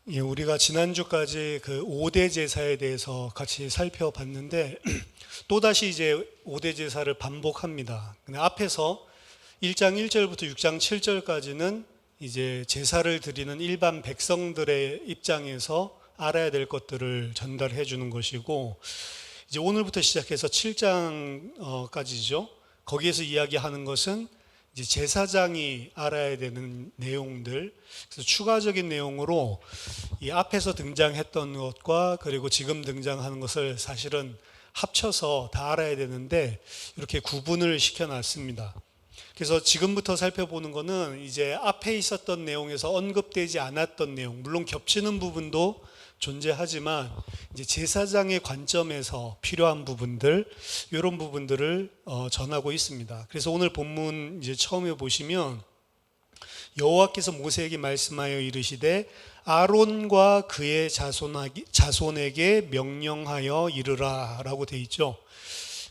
예, 우리가 지난주까지 그 5대 제사에 대해서 같이 살펴봤는데 또다시 이제 5대 제사를 반복합니다. 근데 앞에서 1장 1절부터 6장 7절까지는 이제 제사를 드리는 일반 백성들의 입장에서 알아야 될 것들을 전달해 주는 것이고, 이제 오늘부터 시작해서 7장까지죠. 거기에서 이야기하는 것은 이제 제사장이 알아야 되는 내용들, 그래서 추가적인 내용으로 이 앞에서 등장했던 것과 그리고 지금 등장하는 것을 사실은 합쳐서 다 알아야 되는데 이렇게 구분을 시켜놨습니다. 그래서 지금부터 살펴보는 것은 이제 앞에 있었던 내용에서 언급되지 않았던 내용, 물론 겹치는 부분도 존재하지만 이제 제사장의 관점에서 필요한 부분들, 이런 부분들을 전하고 있습니다. 그래서 오늘 본문 이제 처음에 보시면 여호와께서 모세에게 말씀하여 이르시되 아론과 그의 자손에게 명령하여 이르라라고 돼 있죠.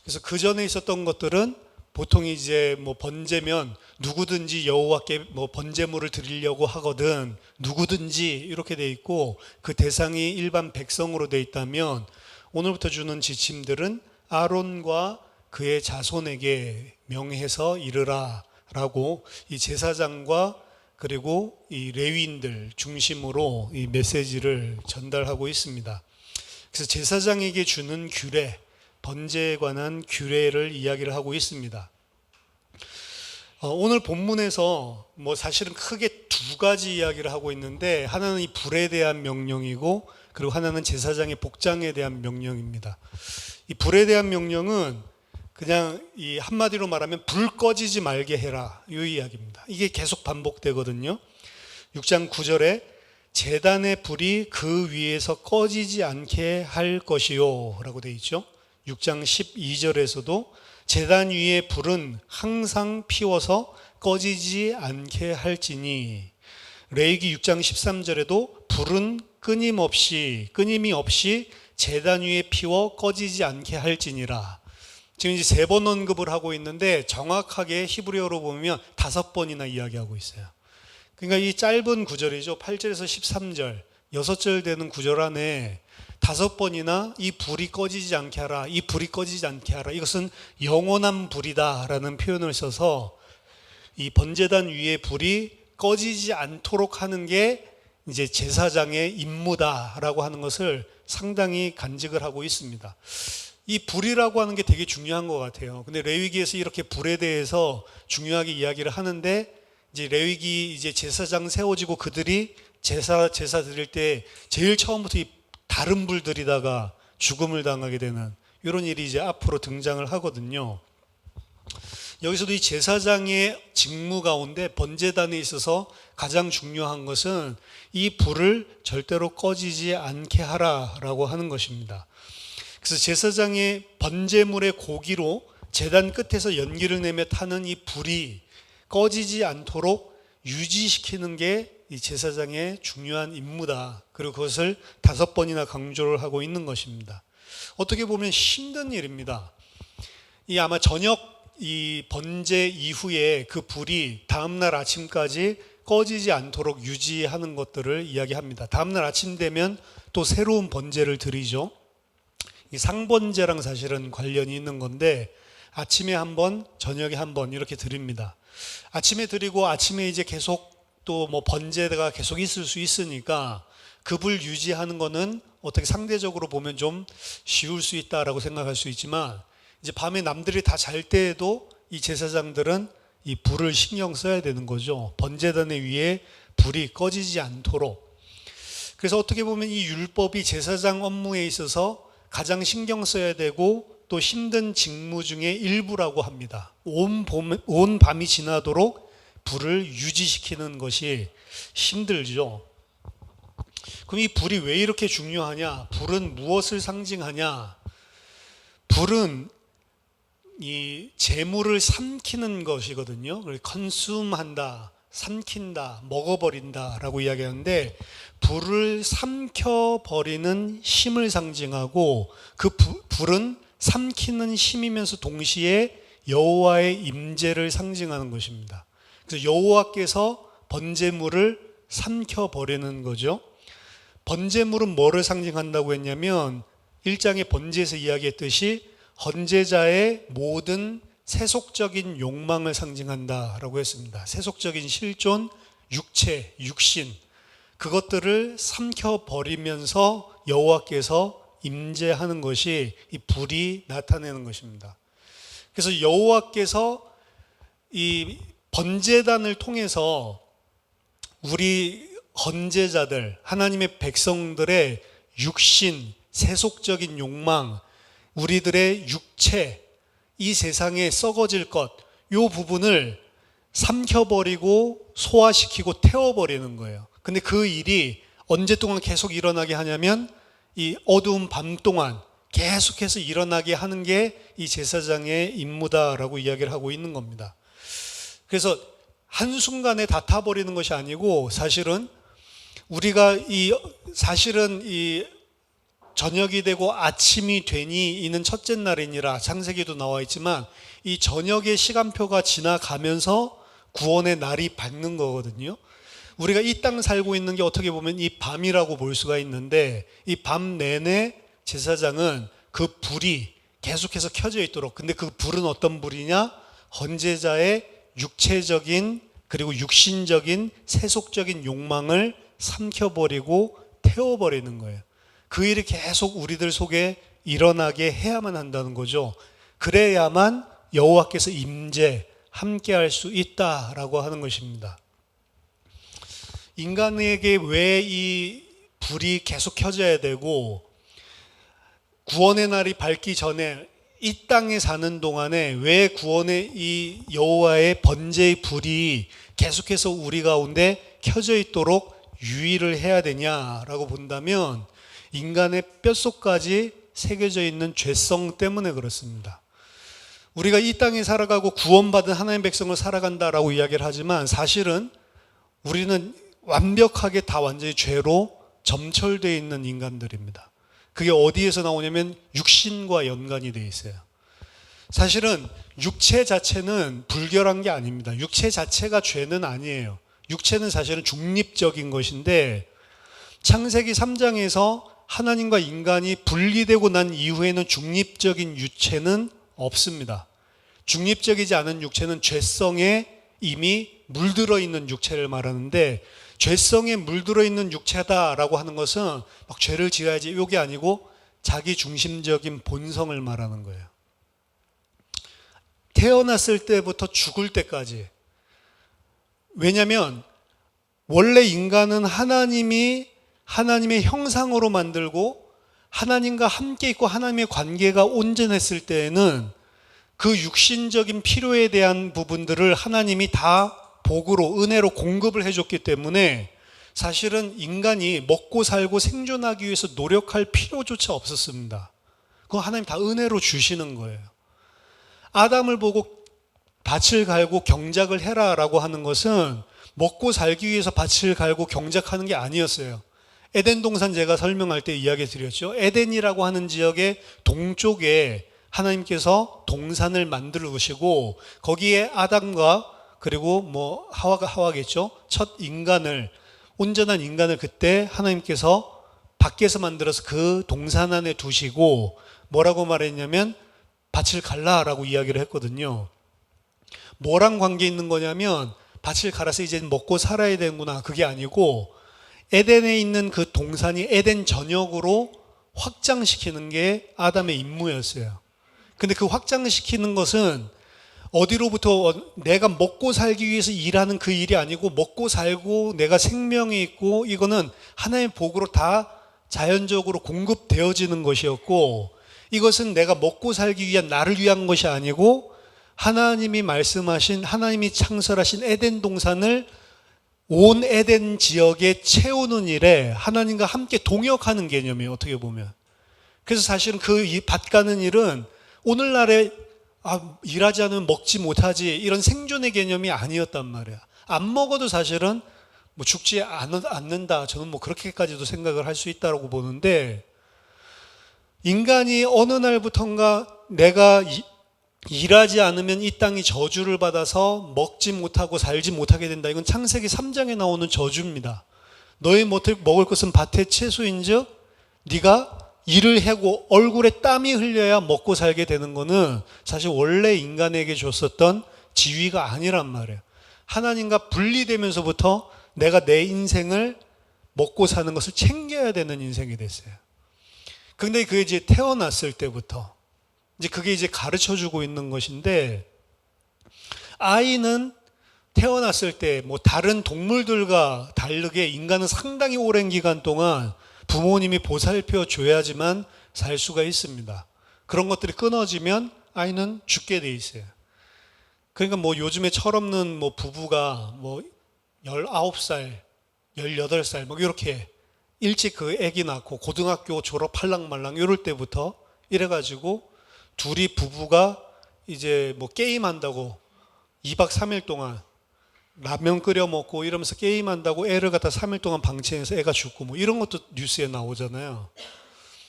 그래서 그 전에 있었던 것들은 보통 이제 뭐 번제면 누구든지 여호와께 뭐 번제물을 드리려고 하거든 누구든지 이렇게 돼 있고, 그 대상이 일반 백성으로 돼 있다면 오늘부터 주는 지침들은 아론과 그의 자손에게 명해서 이르라라고 이 제사장과 그리고 이 레위인들 중심으로 이 메시지를 전달하고 있습니다. 그래서 제사장에게 주는 규례, 번제에 관한 규례를 이야기를 하고 있습니다. 오늘 본문에서 뭐 사실은 크게 두 가지 이야기를 하고 있는데, 하나는 이 불에 대한 명령이고 그리고 하나는 제사장의 복장에 대한 명령입니다. 이 불에 대한 명령은 그냥 이 한마디로 말하면 불 꺼지지 말게 해라, 이 이야기입니다. 이게 계속 반복되거든요. 6장 9절에 제단의 불이 그 위에서 꺼지지 않게 할 것이요 라고 되어 있죠. 6장 12절에서도 제단 위의 불은 항상 피워서 꺼지지 않게 할지니, 레위기 6장 13절에도 불은 끊임이 없이 제단 위에 피워 꺼지지 않게 할지니라. 지금 이제 3번 언급을 하고 있는데 정확하게 히브리어로 보면 5번이나 이야기하고 있어요. 그러니까 이 짧은 구절이죠. 8절에서 13절, 6절 되는 구절 안에 5번이나 이 불이 꺼지지 않게 하라, 이 불이 꺼지지 않게 하라, 이것은 영원한 불이다 라는 표현을 써서 이 번제단 위에 불이 꺼지지 않도록 하는 게 이제 제사장의 임무다라고 하는 것을 상당히 간직을 하고 있습니다. 이 불이라고 하는 게 되게 중요한 것 같아요. 근데 레위기에서 이렇게 불에 대해서 중요하게 이야기를 하는데, 이제 레위기 이제 제사장 세워지고 그들이 제사 드릴 때 제일 처음부터 이 다른 불들이다가 죽음을 당하게 되는 이런 일이 이제 앞으로 등장을 하거든요. 여기서도 이 제사장의 직무 가운데 번제단에 있어서 가장 중요한 것은 이 불을 절대로 꺼지지 않게 하라라고 하는 것입니다. 그래서 제사장의 번제물의 고기로 제단 끝에서 연기를 내며 타는 이 불이 꺼지지 않도록 유지시키는 게 이 제사장의 중요한 임무다. 그리고 그것을 5번이나 강조를 하고 있는 것입니다. 어떻게 보면 힘든 일입니다. 이 아마 저녁 이 번제 이후에 그 불이 다음날 아침까지 꺼지지 않도록 유지하는 것들을 이야기합니다. 다음날 아침 되면 또 새로운 번제를 드리죠. 이 상번제랑 사실은 관련이 있는 건데, 아침에 한 번, 저녁에 한 번 이렇게 드립니다. 아침에 드리고 아침에 이제 계속 또 뭐 번제가 계속 있을 수 있으니까 그 불 유지하는 거는 어떻게 상대적으로 보면 좀 쉬울 수 있다라고 생각할 수 있지만, 이제 밤에 남들이 다 잘 때에도 이 제사장들은 이 불을 신경 써야 되는 거죠. 번제단의 위에 불이 꺼지지 않도록. 그래서 어떻게 보면 이 율법이 제사장 업무에 있어서 가장 신경 써야 되고 또 힘든 직무 중에 일부라고 합니다. 온 밤이 지나도록 불을 유지시키는 것이 힘들죠. 그럼 이 불이 왜 이렇게 중요하냐? 불은 무엇을 상징하냐? 불은 이 재물을 삼키는 것이거든요. 컨숨한다, 삼킨다, 먹어버린다 라고 이야기하는데, 불을 삼켜버리는 힘을 상징하고 그 불은 삼키는 힘이면서 동시에 여호와의 임재를 상징하는 것입니다. 그래서 여호와께서 번제물을 삼켜버리는 거죠. 번제물은 뭐를 상징한다고 했냐면 1장의 번제에서 이야기했듯이 헌제자의 모든 세속적인 욕망을 상징한다라고 했습니다. 세속적인 실존, 육체, 육신 그것들을 삼켜버리면서 여호와께서 임재하는 것이 이 불이 나타내는 것입니다. 그래서 여호와께서 이 번제단을 통해서 우리 헌제자들, 하나님의 백성들의 육신, 세속적인 욕망, 우리들의 육체, 이 세상에 썩어질 것, 이 부분을 삼켜버리고 소화시키고 태워버리는 거예요. 근데 그 일이 언제 동안 계속 일어나게 하냐면 이 어두운 밤 동안 계속해서 일어나게 하는 게 이 제사장의 임무다라고 이야기를 하고 있는 겁니다. 그래서 한순간에 다 타버리는 것이 아니고 사실은 우리가 사실은 저녁이 되고 아침이 되니 이는 첫째 날이니라 창세기도 나와 있지만 이 저녁의 시간표가 지나가면서 구원의 날이 밝는 거거든요. 우리가 이 땅 살고 있는 게 어떻게 보면 이 밤이라고 볼 수가 있는데 이 밤 내내 제사장은 그 불이 계속해서 켜져 있도록, 근데 그 불은 어떤 불이냐? 헌제자의 육체적인 그리고 육신적인 세속적인 욕망을 삼켜버리고 태워버리는 거예요. 그 일이 계속 우리들 속에 일어나게 해야만 한다는 거죠. 그래야만 여호와께서 함께할 수 있다라고 하는 것입니다. 인간에게 왜 이 불이 계속 켜져야 되고 구원의 날이 밝기 전에 이 땅에 사는 동안에 왜 구원의 이 여호와의 번제의 불이 계속해서 우리 가운데 켜져 있도록 유의를 해야 되냐라고 본다면 인간의 뼛속까지 새겨져 있는 죄성 때문에 그렇습니다. 우리가 이 땅에 살아가고 구원받은 하나님의 백성을 살아간다라고 이야기를 하지만 사실은 우리는 완벽하게 다 완전히 죄로 점철되어 있는 인간들입니다. 그게 어디에서 나오냐면 육신과 연관이 되어 있어요. 사실은 육체 자체는 불결한 게 아닙니다. 육체 자체가 죄는 아니에요. 육체는 사실은 중립적인 것인데 창세기 3장에서 하나님과 인간이 분리되고 난 이후에는 중립적인 육체는 없습니다. 중립적이지 않은 육체는 죄성에 이미 물들어 있는 육체를 말하는데 죄성에 물들어 있는 육체다라고 하는 것은 막 죄를 지어야지 이게 아니고 자기 중심적인 본성을 말하는 거예요. 태어났을 때부터 죽을 때까지. 왜냐하면 원래 인간은 하나님의 형상으로 만들고 하나님과 함께 있고 하나님의 관계가 온전했을 때에는 그 육신적인 필요에 대한 부분들을 하나님이 다 복으로 은혜로 공급을 해줬기 때문에 사실은 인간이 먹고 살고 생존하기 위해서 노력할 필요조차 없었습니다. 그거 하나님 다 은혜로 주시는 거예요. 아담을 보고 밭을 갈고 경작을 해라라고 하는 것은 먹고 살기 위해서 밭을 갈고 경작하는 게 아니었어요. 에덴 동산 제가 설명할 때 이야기 드렸죠. 에덴이라고 하는 지역의 동쪽에 하나님께서 동산을 만들어 두시고 거기에 아담과 그리고 하와겠죠. 첫 인간을 온전한 인간을 그때 하나님께서 밖에서 만들어서 그 동산 안에 두시고 뭐라고 말했냐면 밭을 갈라라고 이야기를 했거든요. 뭐랑 관계 있는 거냐면 밭을 갈아서 이제 먹고 살아야 되는구나 그게 아니고 에덴에 있는 그 동산이 에덴 전역으로 확장시키는 게 아담의 임무였어요. 근데 그 확장시키는 것은 어디로부터 내가 먹고 살기 위해서 일하는 그 일이 아니고 먹고 살고 내가 생명이 있고 이거는 하나님의 복으로 다 자연적으로 공급되어지는 것이었고 이것은 내가 먹고 살기 위한 나를 위한 것이 아니고 하나님이 말씀하신 하나님이 창설하신 에덴 동산을 온 에덴 지역에 채우는 일에 하나님과 함께 동역하는 개념이에요. 어떻게 보면. 그래서 사실은 그 밭 가는 일은 오늘날에 일하지 않으면 먹지 못하지 이런 생존의 개념이 아니었단 말이야. 안 먹어도 사실은 죽지 않는다. 저는 그렇게까지도 생각을 할 수 있다고 보는데 인간이 어느 날부턴가 내가 일하지 않으면 이 땅이 저주를 받아서 먹지 못하고 살지 못하게 된다. 이건 창세기 3장에 나오는 저주입니다. 너희 먹을 것은 밭의 채소인즉 네가 일을 해고 얼굴에 땀이 흘려야 먹고 살게 되는 거는 사실 원래 인간에게 줬었던 지위가 아니란 말이에요. 하나님과 분리되면서부터 내가 내 인생을 먹고 사는 것을 챙겨야 되는 인생이 됐어요. 근데 그게 이제 태어났을 때부터 이제 그게 이제 가르쳐 주고 있는 것인데, 아이는 태어났을 때 뭐 다른 동물들과 다르게 인간은 상당히 오랜 기간 동안 부모님이 보살펴 줘야지만 살 수가 있습니다. 그런 것들이 끊어지면 아이는 죽게 돼 있어요. 그러니까 뭐 요즘에 철없는 뭐 부부가 뭐 19살, 18살 뭐 이렇게 일찍 그 아기 낳고 고등학교 졸업할랑 말랑 이럴 때부터 이래가지고 둘이 부부가 이제 뭐 게임한다고 2박 3일 동안 라면 끓여 먹고 이러면서 게임한다고 애를 갖다 3일 동안 방치해서 애가 죽고 뭐 이런 것도 뉴스에 나오잖아요.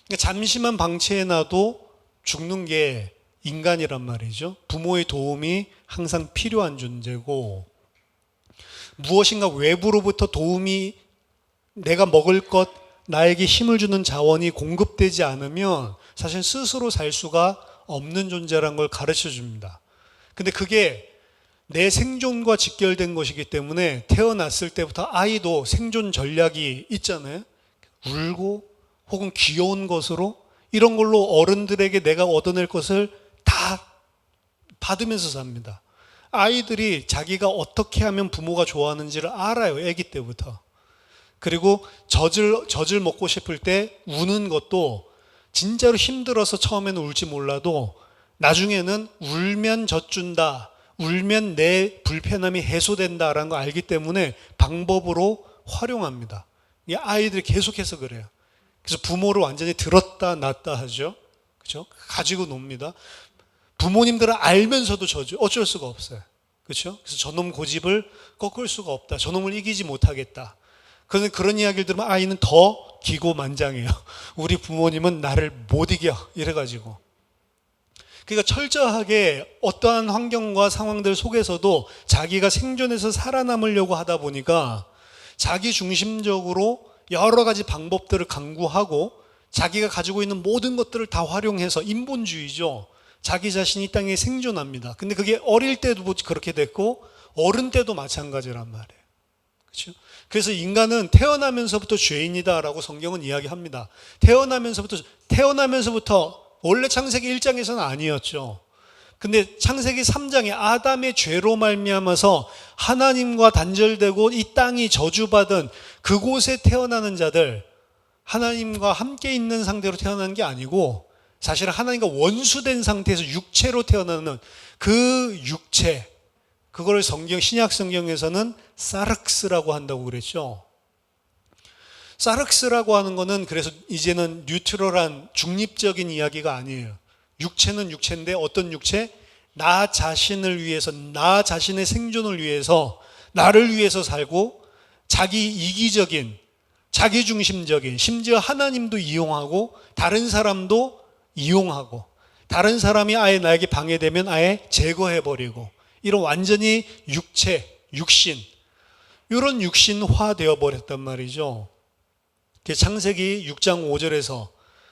그러니까 잠시만 방치해놔도 죽는 게 인간이란 말이죠. 부모의 도움이 항상 필요한 존재고, 무엇인가 외부로부터 도움이, 내가 먹을 것, 나에게 힘을 주는 자원이 공급되지 않으면 사실 스스로 살 수가 없는 존재라는 걸 가르쳐 줍니다. 근데 그게 내 생존과 직결된 것이기 때문에 태어났을 때부터 아이도 생존 전략이 있잖아요. 울고 혹은 귀여운 것으로, 이런 걸로 어른들에게 내가 얻어낼 것을 다 받으면서 삽니다. 아이들이 자기가 어떻게 하면 부모가 좋아하는지를 알아요. 아기 때부터. 그리고 젖을 먹고 싶을 때 우는 것도 진짜로 힘들어서 처음에는 울지 몰라도 나중에는 울면 젖 준다, 울면 내 불편함이 해소된다라는 거 알기 때문에 방법으로 활용합니다. 이 아이들이 계속해서 그래요. 그래서 부모를 완전히 들었다 놨다 하죠. 그렇죠? 가지고 놉니다. 부모님들은 알면서도 저죠. 어쩔 수가 없어요. 그렇죠? 그래서 저놈 고집을 꺾을 수가 없다. 저놈을 이기지 못하겠다. 그런데 그런 이야기를 들으면 아이는 더 기고만장해요. 우리 부모님은 나를 못 이겨. 이래가지고. 그러니까 철저하게 어떠한 환경과 상황들 속에서도 자기가 생존해서 살아남으려고 하다 보니까 자기 중심적으로 여러 가지 방법들을 강구하고 자기가 가지고 있는 모든 것들을 다 활용해서, 인본주의죠. 자기 자신이 이 땅에 생존합니다. 근데 그게 어릴 때도 그렇게 됐고 어른 때도 마찬가지란 말이에요. 그렇죠? 그래서 인간은 태어나면서부터 죄인이다라고 성경은 이야기합니다. 태어나면서부터 원래 창세기 1장에서는 아니었죠. 근데 창세기 3장에 아담의 죄로 말미암아서 하나님과 단절되고 이 땅이 저주받은 그곳에 태어나는 자들, 하나님과 함께 있는 상태로 태어난 게 아니고 사실 하나님과 원수된 상태에서 육체로 태어나는 그 육체, 그걸 신약 성경에서는 사르크스라고 한다고 그랬죠. 사르크스라고 하는 거는 그래서 이제는 뉴트럴한 중립적인 이야기가 아니에요. 육체는 육체인데 어떤 육체? 나 자신을 위해서, 나 자신의 생존을 위해서, 나를 위해서 살고 자기 이기적인, 자기 중심적인, 심지어 하나님도 이용하고 다른 사람도 이용하고, 다른 사람이 아예 나에게 방해되면 아예 제거해버리고, 이런 완전히 육신, 이런 육신화 되어버렸단 말이죠. 창세기 6장 5절에서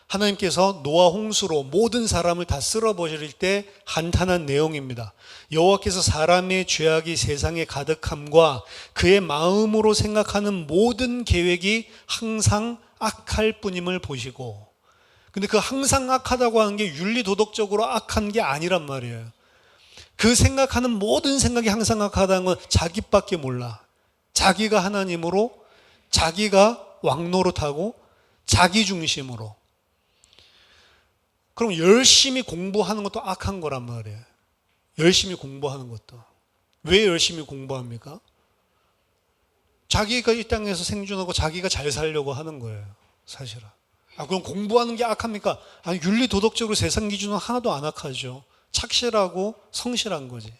하나님께서 노아 홍수로 모든 사람을 다 쓸어버릴 때 한탄한 내용입니다. 여호와께서 사람의 죄악이 세상에 가득함과 그의 마음으로 생각하는 모든 계획이 항상 악할 뿐임을 보시고, 근데 그 항상 악하다고 하는 게 윤리도덕적으로 악한 게 아니란 말이에요. 그 생각하는 모든 생각이 항상 악하다는 건 자기밖에 몰라. 자기가 하나님으로, 자기가 왕노릇하고 자기 중심으로. 그럼 열심히 공부하는 것도 악한 거란 말이에요. 열심히 공부하는 것도. 왜 열심히 공부합니까? 자기가 이 땅에서 생존하고 자기가 잘 살려고 하는 거예요, 사실은. 그럼 공부하는 게 악합니까? 아니, 윤리도덕적으로 세상 기준은 하나도 안 악하죠. 착실하고 성실한 거지.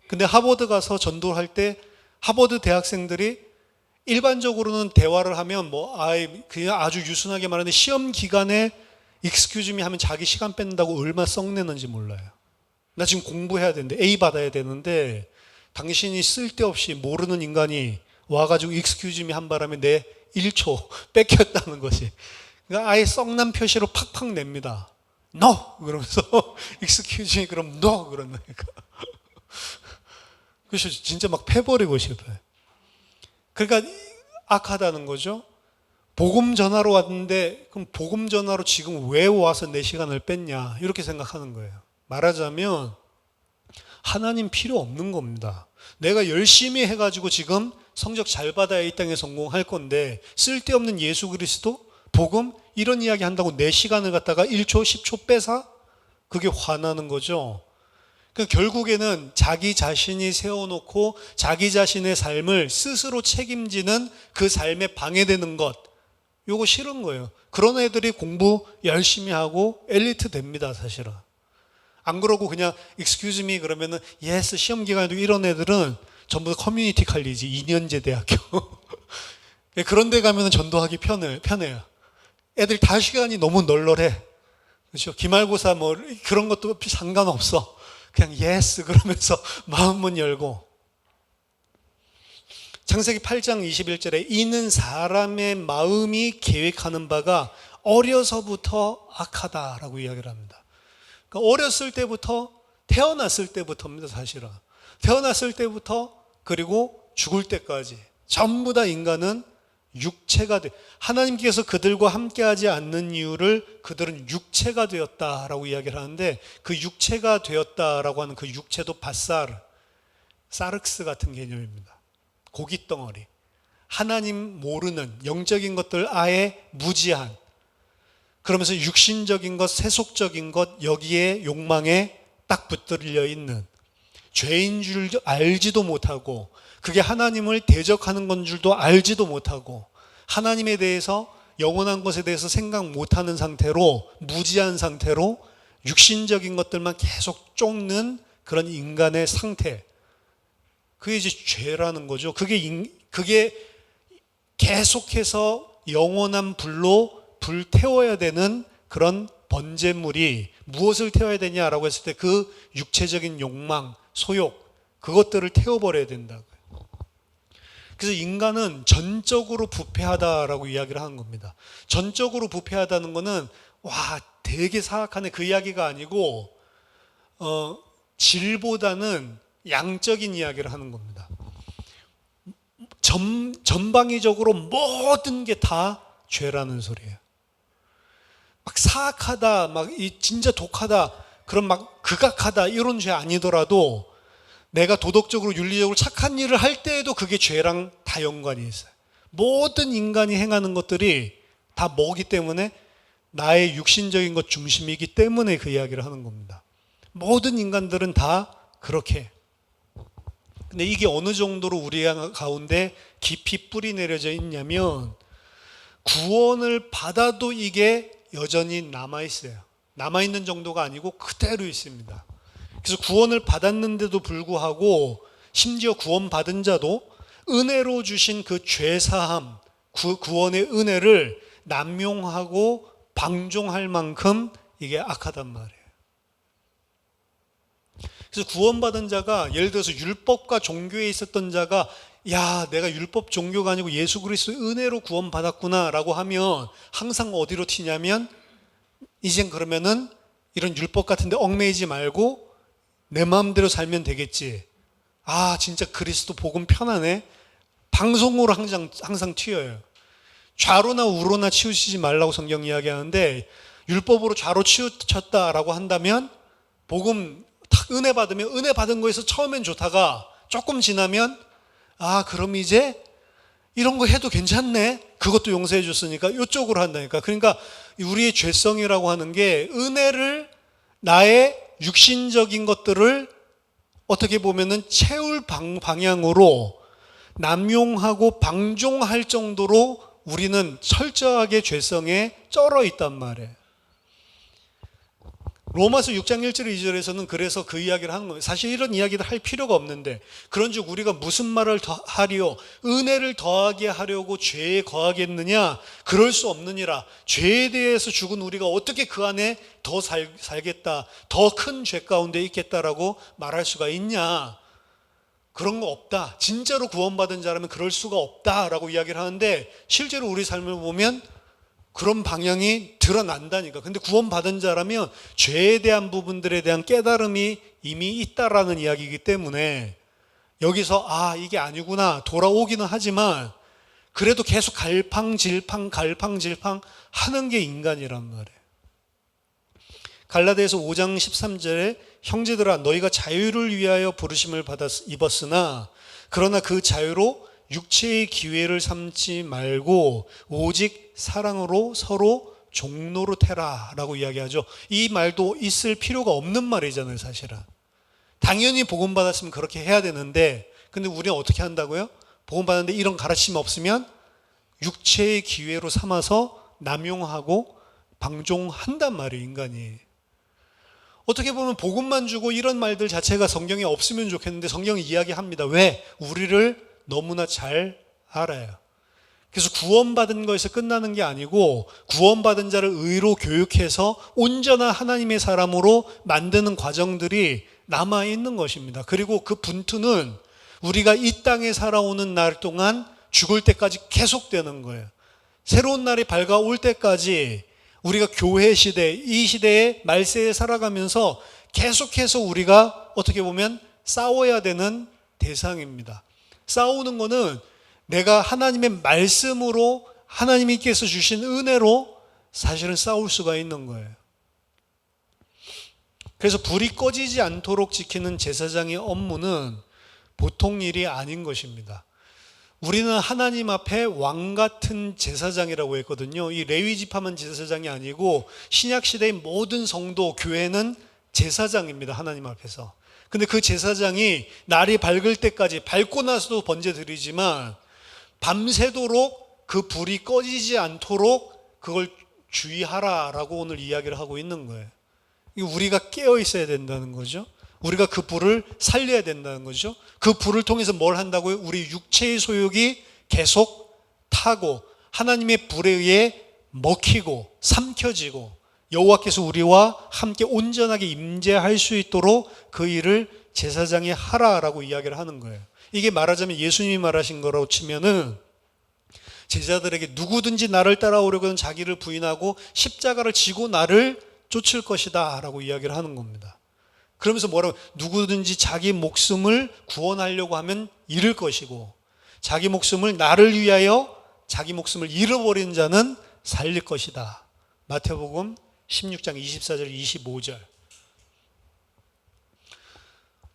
근데 하버드 가서 전도할 때 하버드 대학생들이 일반적으로는 대화를 하면 그냥 아주 유순하게 말하는데 시험 기간에 excuse me 하면 자기 시간 뺀다고 얼마나 썩내는지 몰라요. 나 지금 공부해야 되는데 A 받아야 되는데 당신이 쓸데없이 모르는 인간이 와가지고 excuse me 한 바람에 내 1초 뺏겼다는 것이. 그러니까 아예 썩난 표시로 팍팍 냅니다. No! 그러면서 excuse me 그럼 no! 그런다니까. 그래서 진짜 막 패버리고 싶어요. 그러니까 악하다는 거죠. 복음 전하러 왔는데 그럼 복음 전하러 지금 왜 와서 내 시간을 뺐냐 이렇게 생각하는 거예요. 말하자면 하나님 필요 없는 겁니다. 내가 열심히 해가지고 지금 성적 잘 받아야 이 땅에 성공할 건데 쓸데없는 예수 그리스도 복음 이런 이야기 한다고 내 시간을 갖다가 1초 10초 뺏어? 그게 화나는 거죠. 그러니까 결국에는 자기 자신이 세워놓고 자기 자신의 삶을 스스로 책임지는 그 삶에 방해되는 것, 요거 싫은 거예요. 그런 애들이 공부 열심히 하고 엘리트 됩니다, 사실은. 안 그러고 그냥 excuse me 그러면은 yes 시험 기간에도 이런 애들은 전부 다 커뮤니티 칼리지 2년제 대학교 그런 데 가면은 전도하기 편해요. 애들 다 시간이 너무 널널해. 그렇죠? 기말고사 뭐 그런 것도 상관없어. 그냥 yes 그러면서 마음문 열고. 창세기 8장 21절에 이는 사람의 마음이 계획하는 바가 어려서부터 악하다라고 이야기를 합니다. 그러니까 어렸을 때부터 태어났을 때부터입니다, 사실은. 태어났을 때부터 그리고 죽을 때까지 전부 다 인간은 육체가 돼. 하나님께서 그들과 함께하지 않는 이유를 그들은 육체가 되었다라고 이야기를 하는데 그 육체가 되었다라고 하는 그 육체도 바사르, 사르크스 같은 개념입니다. 고깃덩어리. 하나님 모르는 영적인 것들 아예 무지한. 그러면서 육신적인 것, 세속적인 것 여기에 욕망에 딱 붙들려 있는 죄인 줄 알지도 못하고 그게 하나님을 대적하는 건 줄도 알지도 못하고 하나님에 대해서 영원한 것에 대해서 생각 못하는 상태로 무지한 상태로 육신적인 것들만 계속 쫓는 그런 인간의 상태. 그게 이제 죄라는 거죠. 그게 계속해서 영원한 불로 불태워야 되는 그런 번제물이 무엇을 태워야 되냐라고 했을 때 그 육체적인 욕망, 소욕, 그것들을 태워버려야 된다고요. 그래서 인간은 전적으로 부패하다라고 이야기를 하는 겁니다. 전적으로 부패하다는 것은 와 되게 사악하네 그 이야기가 아니고 질보다는 양적인 이야기를 하는 겁니다. 전방위적으로 모든 게 다 죄라는 소리예요. 막 사악하다, 막 진짜 독하다, 그런 막 극악하다 이런 죄 아니더라도 내가 도덕적으로 윤리적으로 착한 일을 할 때에도 그게 죄랑 다 연관이 있어요. 모든 인간이 행하는 것들이 다 뭐기 때문에 나의 육신적인 것 중심이기 때문에 그 이야기를 하는 겁니다. 모든 인간들은 다 그렇게. 근데 이게 어느 정도로 우리 가운데 깊이 뿌리 내려져 있냐면 구원을 받아도 이게 여전히 남아있어요. 남아있는 정도가 아니고 그대로 있습니다. 그래서 구원을 받았는데도 불구하고 심지어 구원받은 자도 은혜로 주신 그 죄사함, 구원의 은혜를 남용하고 방종할 만큼 이게 악하단 말이에요. 그래서 구원받은 자가 예를 들어서 율법과 종교에 있었던 자가 야 내가 율법 종교가 아니고 예수 그리스도의 은혜로 구원받았구나 라고 하면 항상 어디로 튀냐면 이젠 그러면은 이런 율법 같은 데 얽매이지 말고 내 마음대로 살면 되겠지. 아 진짜 그리스도 복음 편하네. 방송으로 항상 튀어요. 좌로나 우로나 치우치지 말라고 성경 이야기하는데 율법으로 좌로 치우쳤다라고 한다면 복음 탁 은혜 받으면 은혜 받은 거에서 처음엔 좋다가 조금 지나면 아 그럼 이제 이런 거 해도 괜찮네. 그것도 용서해 줬으니까 이쪽으로 한다니까. 그러니까 우리의 죄성이라고 하는 게 은혜를 나의 육신적인 것들을 어떻게 보면은 채울 방향으로 남용하고 방종할 정도로 우리는 철저하게 죄성에 쩔어 있단 말이에요. 로마서 6장 1절 2절에서는 그래서 그 이야기를 하는 거예요. 사실 이런 이야기를 할 필요가 없는데 그런즉 우리가 무슨 말을 하리요 은혜를 더하게 하려고 죄에 거하겠느냐 그럴 수 없느니라. 죄에 대해서 죽은 우리가 어떻게 그 안에 더 살겠다 더 큰 죄 가운데 있겠다라고 말할 수가 있냐. 그런 거 없다. 진짜로 구원받은 자라면 그럴 수가 없다라고 이야기를 하는데 실제로 우리 삶을 보면 그런 방향이 드러난다니까. 근데 구원받은 자라면 죄에 대한 부분들에 대한 깨달음이 이미 있다라는 이야기이기 때문에 여기서 이게 아니구나 돌아오기는 하지만 그래도 계속 갈팡질팡 하는 게 인간이란 말이에요. 갈라디아서 5장 13절에 형제들아 너희가 자유를 위하여 부르심을 입었으나 그러나 그 자유로 육체의 기회를 삼지 말고 오직 사랑으로 서로 종로로 태라라고 이야기하죠. 이 말도 있을 필요가 없는 말이잖아요, 사실은. 당연히 복음 받았으면 그렇게 해야 되는데 근데 우리는 어떻게 한다고요? 복음 받았는데 이런 가르침이 없으면 육체의 기회로 삼아서 남용하고 방종한단 말이에요, 인간이. 어떻게 보면 복음만 주고 이런 말들 자체가 성경에 없으면 좋겠는데 성경이 이야기합니다. 왜? 우리를 너무나 잘 알아요. 그래서 구원받은 것에서 끝나는 게 아니고 구원받은 자를 의로 교육해서 온전한 하나님의 사람으로 만드는 과정들이 남아있는 것입니다. 그리고 그 분투는 우리가 이 땅에 살아오는 날 동안 죽을 때까지 계속되는 거예요. 새로운 날이 밝아올 때까지 우리가 교회 시대, 이 시대의 말세에 살아가면서 계속해서 우리가 어떻게 보면 싸워야 되는 대상입니다. 싸우는 거는 내가 하나님의 말씀으로 하나님께서 주신 은혜로 사실은 싸울 수가 있는 거예요. 그래서 불이 꺼지지 않도록 지키는 제사장의 업무는 보통 일이 아닌 것입니다. 우리는 하나님 앞에 왕 같은 제사장이라고 했거든요. 이 레위 지파만 제사장이 아니고 신약 시대의 모든 성도, 교회는 제사장입니다. 하나님 앞에서. 근데 그 제사장이 날이 밝을 때까지, 밝고 나서도 번제 드리지만 밤새도록 그 불이 꺼지지 않도록 그걸 주의하라라고 오늘 이야기를 하고 있는 거예요. 우리가 깨어 있어야 된다는 거죠. 우리가 그 불을 살려야 된다는 거죠. 그 불을 통해서 뭘 한다고요? 우리 육체의 소욕이 계속 타고 하나님의 불에 의해 먹히고 삼켜지고 여호와께서 우리와 함께 온전하게 임재할 수 있도록 그 일을 제사장이 하라라고 이야기를 하는 거예요. 이게 말하자면 예수님이 말하신 거라고 치면은 제자들에게 누구든지 나를 따라오려거든 자기를 부인하고 십자가를 지고 나를 쫓을 것이다 라고 이야기를 하는 겁니다. 그러면서 뭐라고? 누구든지 자기 목숨을 구원하려고 하면 잃을 것이고 자기 목숨을 나를 위하여 자기 목숨을 잃어버린 자는 살릴 것이다. 마태복음 16장 24절 25절.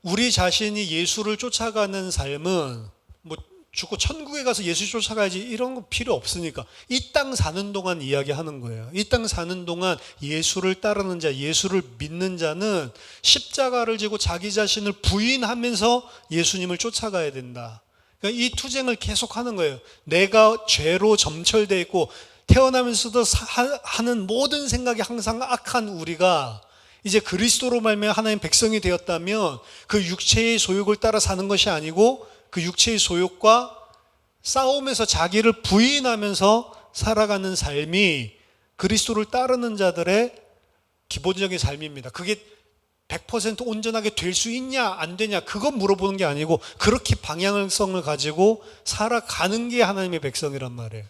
우리 자신이 예수를 쫓아가는 삶은 뭐 죽고 천국에 가서 예수 쫓아가야지 이런 거 필요 없으니까 이 땅 사는 동안 이야기하는 거예요. 이 땅 사는 동안 예수를 따르는 자, 예수를 믿는 자는 십자가를 지고 자기 자신을 부인하면서 예수님을 쫓아가야 된다. 그러니까 이 투쟁을 계속하는 거예요. 내가 죄로 점철되어 있고 태어나면서도 하는 모든 생각이 항상 악한 우리가 이제 그리스도로 말미암아 하나님의 백성이 되었다면 그 육체의 소욕을 따라 사는 것이 아니고 그 육체의 소욕과 싸우면서 자기를 부인하면서 살아가는 삶이 그리스도를 따르는 자들의 기본적인 삶입니다. 그게 100% 온전하게 될 수 있냐 안 되냐 그건 물어보는 게 아니고 그렇게 방향성을 가지고 살아가는 게 하나님의 백성이란 말이에요.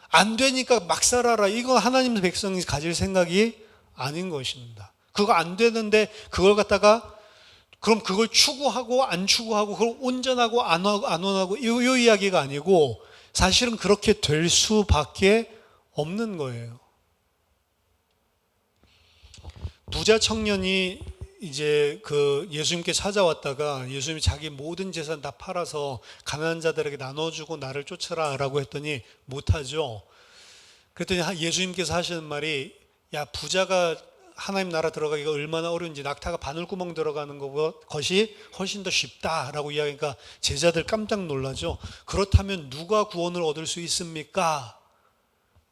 안 되니까 막 살아라 이거 하나님의 백성이 가질 생각이 아닌 것입니다. 그거 안 되는데 그걸 갖다가 그럼 그걸 추구하고 안 추구하고 그걸 온전하고 안 원하고 이 이야기가 아니고 사실은 그렇게 될 수밖에 없는 거예요. 부자 청년이 이제 그 예수님께 찾아왔다가 예수님이 자기 모든 재산 다 팔아서 가난한 자들에게 나눠주고 나를 쫓으라라고 했더니 못하죠. 그랬더니 예수님께서 하시는 말이 야 부자가 하나님 나라 들어가기가 얼마나 어려운지 낙타가 바늘구멍 들어가는 것이 훨씬 더 쉽다라고 이야기하니까 제자들 깜짝 놀라죠. 그렇다면 누가 구원을 얻을 수 있습니까?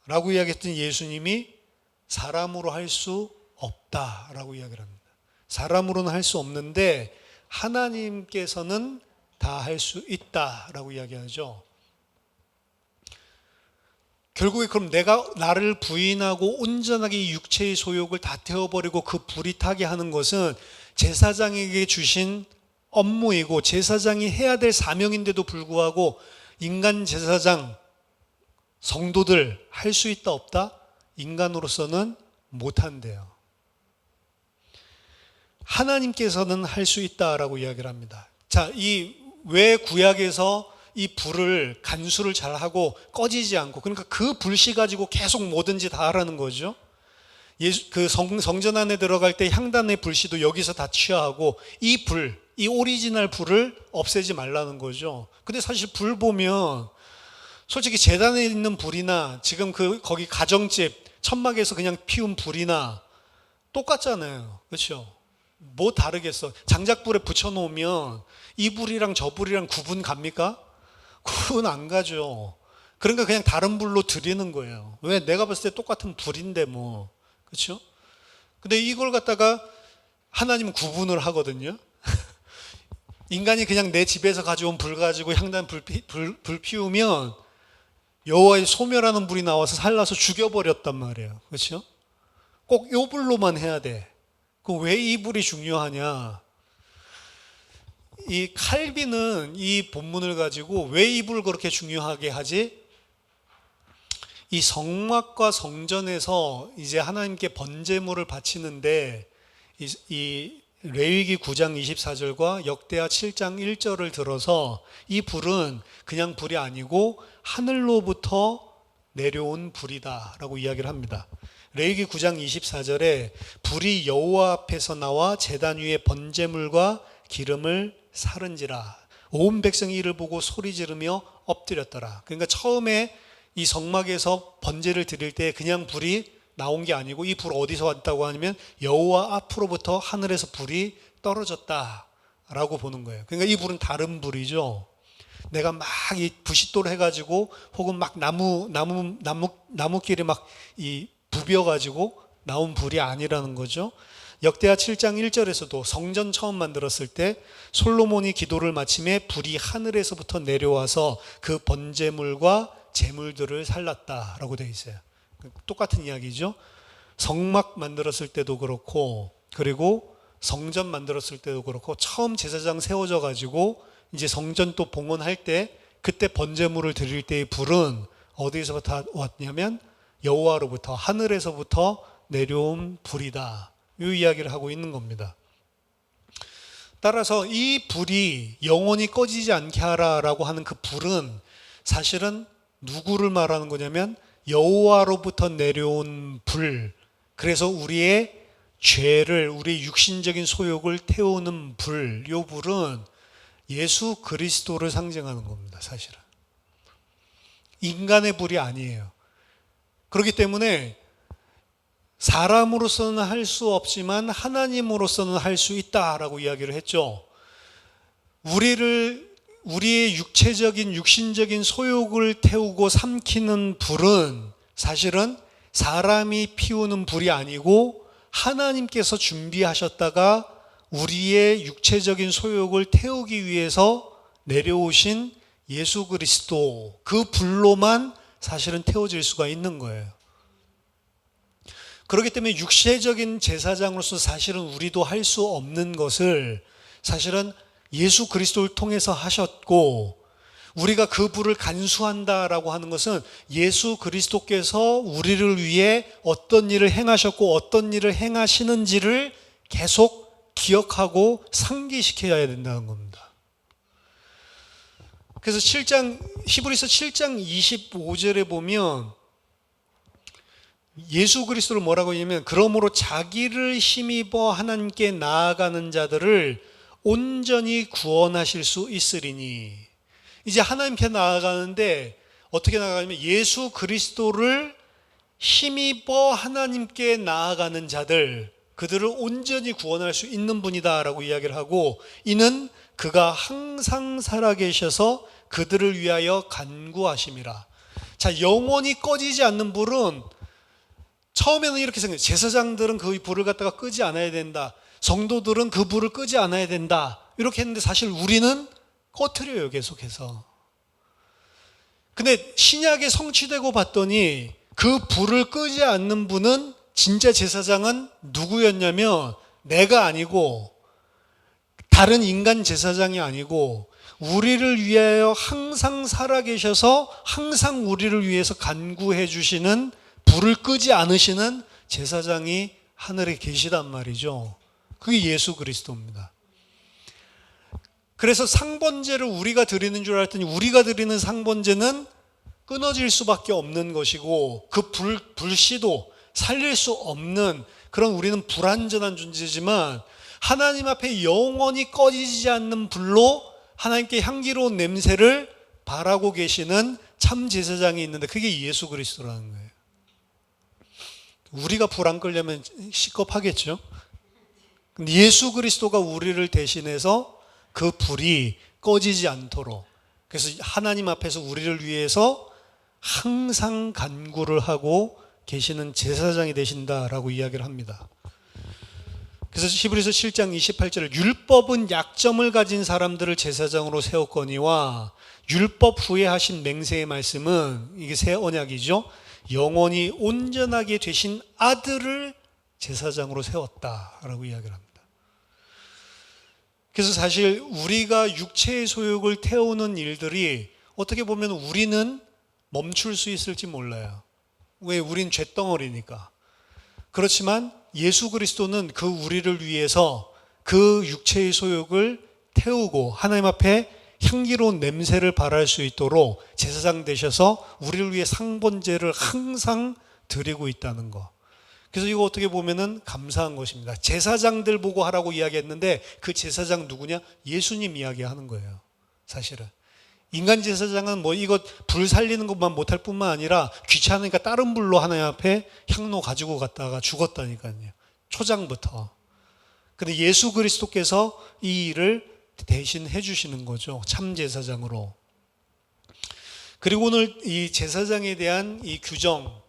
라고 이야기했더니 예수님이 사람으로 할 수 없다라고 이야기를 합니다. 사람으로는 할 수 없는데 하나님께서는 다 할 수 있다라고 이야기하죠. 결국에 그럼 내가 나를 부인하고 온전하게 육체의 소욕을 다 태워버리고 그 불이 타게 하는 것은 제사장에게 주신 업무이고 제사장이 해야 될 사명인데도 불구하고 인간 제사장, 성도들 할 수 있다 없다? 인간으로서는 못한대요. 하나님께서는 할 수 있다라고 이야기를 합니다. 자, 왜 구약에서 이 불을 간수를 잘하고 꺼지지 않고, 그러니까 그 불씨 가지고 계속 뭐든지 다 하라는 거죠. 성전 안에 들어갈 때 향단의 불씨도 여기서 다 취하하고 이 오리지널 불을 없애지 말라는 거죠. 근데 사실 불 보면 솔직히 제단에 있는 불이나 지금 거기 가정집 천막에서 그냥 피운 불이나 똑같잖아요. 그렇죠? 뭐 다르겠어? 장작불에 붙여놓으면 이 불이랑 저 불이랑 구분 갑니까? 구분 안 가죠. 그러니까 그냥 다른 불로 드리는 거예요. 왜? 내가 봤을 때 똑같은 불인데 뭐. 그렇죠? 근데 이걸 갖다가 하나님은 구분을 하거든요. 인간이 그냥 내 집에서 가져온 불 가지고 향단 불 피우면 여호와의 소멸하는 불이 나와서 살라서 죽여버렸단 말이에요. 그렇죠? 꼭 요 불로만 해야 돼. 왜 이 불이 중요하냐? 이 칼빈은 이 본문을 가지고 왜 이 불을 그렇게 중요하게 하지? 이 성막과 성전에서 이제 하나님께 번제물을 바치는데 이 레위기 9장 24절과 역대하 7장 1절을 들어서 이 불은 그냥 불이 아니고 하늘로부터 내려온 불이다라고 이야기를 합니다. 레위기 9장 24절에 불이 여호와 앞에서 나와 제단 위에 번제물과 기름을 사른지라 온 백성이 이를 보고 소리 지르며 엎드렸더라. 그러니까 처음에 이 성막에서 번제를 드릴 때 그냥 불이 나온 게 아니고 이 불 어디서 왔다고 하냐면 여호와 앞으로부터 하늘에서 불이 떨어졌다라고 보는 거예요. 그러니까 이 불은 다른 불이죠. 내가 막 이 부싯돌 해가지고 혹은 막 나무끼리 막 이 부벼가지고 나온 불이 아니라는 거죠. 역대하 7장 1절에서도 성전 처음 만들었을 때 솔로몬이 기도를 마침에 불이 하늘에서부터 내려와서 그 번제물과 제물들을 살랐다라고 되어 있어요. 똑같은 이야기죠. 성막 만들었을 때도 그렇고 그리고 성전 만들었을 때도 그렇고 처음 제사장 세워져 가지고 이제 성전 또 봉헌할 때 그때 번제물을 드릴 때의 불은 어디서부터 왔냐면 여호와로부터 하늘에서부터 내려온 불이다. 이 이야기를 하고 있는 겁니다. 따라서 이 불이 영원히 꺼지지 않게 하라라고 하는 그 불은 사실은 누구를 말하는 거냐면 여호와로부터 내려온 불. 그래서 우리의 죄를, 우리의 육신적인 소욕을 태우는 불. 이 불은 예수 그리스도를 상징하는 겁니다. 사실은 인간의 불이 아니에요. 그렇기 때문에 사람으로서는 할 수 없지만 하나님으로서는 할 수 있다라고 이야기를 했죠. 우리의 육체적인 육신적인 소욕을 태우고 삼키는 불은 사실은 사람이 피우는 불이 아니고 하나님께서 준비하셨다가 우리의 육체적인 소욕을 태우기 위해서 내려오신 예수 그리스도, 그 불로만 사실은 태워질 수가 있는 거예요. 그렇기 때문에 육체적인 제사장으로서 사실은 우리도 할 수 없는 것을 사실은 예수 그리스도를 통해서 하셨고, 우리가 그 불을 간수한다라고 하는 것은 예수 그리스도께서 우리를 위해 어떤 일을 행하셨고 어떤 일을 행하시는지를 계속 기억하고 상기시켜야 된다는 겁니다. 그래서 히브리서 7장 25절에 보면 예수 그리스도를 뭐라고 하냐면 그러므로 자기를 힘입어 하나님께 나아가는 자들을 온전히 구원하실 수 있으리니, 이제 하나님께 나아가는데 어떻게 나아가냐면 예수 그리스도를 힘입어 하나님께 나아가는 자들, 그들을 온전히 구원할 수 있는 분이다 라고 이야기를 하고, 이는 그가 항상 살아계셔서 그들을 위하여 간구하심이라. 자, 영원히 꺼지지 않는 불은 처음에는 이렇게 생각해요. 제사장들은 그 불을 갖다가 끄지 않아야 된다, 성도들은 그 불을 끄지 않아야 된다, 이렇게 했는데 사실 우리는 꺼트려요, 계속해서. 근데 신약에 성취되고 봤더니 그 불을 끄지 않는 분은, 진짜 제사장은 누구였냐면 내가 아니고 다른 인간 제사장이 아니고 우리를 위하여 항상 살아계셔서 항상 우리를 위해서 간구해 주시는, 불을 끄지 않으시는 제사장이 하늘에 계시단 말이죠. 그게 예수 그리스도입니다. 그래서 상번제를 우리가 드리는 줄 알았더니 우리가 드리는 상번제는 끊어질 수밖에 없는 것이고, 그 불씨도 살릴 수 없는 그런, 우리는 불완전한 존재지만 하나님 앞에 영원히 꺼지지 않는 불로 하나님께 향기로운 냄새를 바라고 계시는 참 제사장이 있는데, 그게 예수 그리스도라는 거예요. 우리가 불 안 끌려면 시겁하겠죠. 근데 예수 그리스도가 우리를 대신해서 그 불이 꺼지지 않도록, 그래서 하나님 앞에서 우리를 위해서 항상 간구를 하고 계시는 제사장이 되신다라고 이야기를 합니다. 그래서 히브리서 7장 28절에 율법은 약점을 가진 사람들을 제사장으로 세웠거니와 율법 후에 하신 맹세의 말씀은, 이게 새 언약이죠, 영원히 온전하게 되신 아들을 제사장으로 세웠다라고 이야기를 합니다. 그래서 사실 우리가 육체의 소욕을 태우는 일들이 어떻게 보면 우리는 멈출 수 있을지 몰라요. 왜? 우린 죄덩어리니까. 그렇지만 예수 그리스도는 그 우리를 위해서 그 육체의 소욕을 태우고 하나님 앞에 향기로운 냄새를 발할 수 있도록 제사장 되셔서 우리를 위해 상번제를 항상 드리고 있다는 거. 그래서 이거 어떻게 보면은 감사한 것입니다. 제사장들 보고 하라고 이야기했는데 그 제사장 누구냐? 예수님 이야기하는 거예요. 사실은 인간 제사장은 뭐 이거 불 살리는 것만 못할 뿐만 아니라 귀찮으니까 다른 불로 하나님 앞에 향로 가지고 갔다가 죽었다니까요. 초장부터. 근데 예수 그리스도께서 이 일을 대신 해주시는 거죠. 참 제사장으로. 그리고 오늘 이 제사장에 대한 이 규정,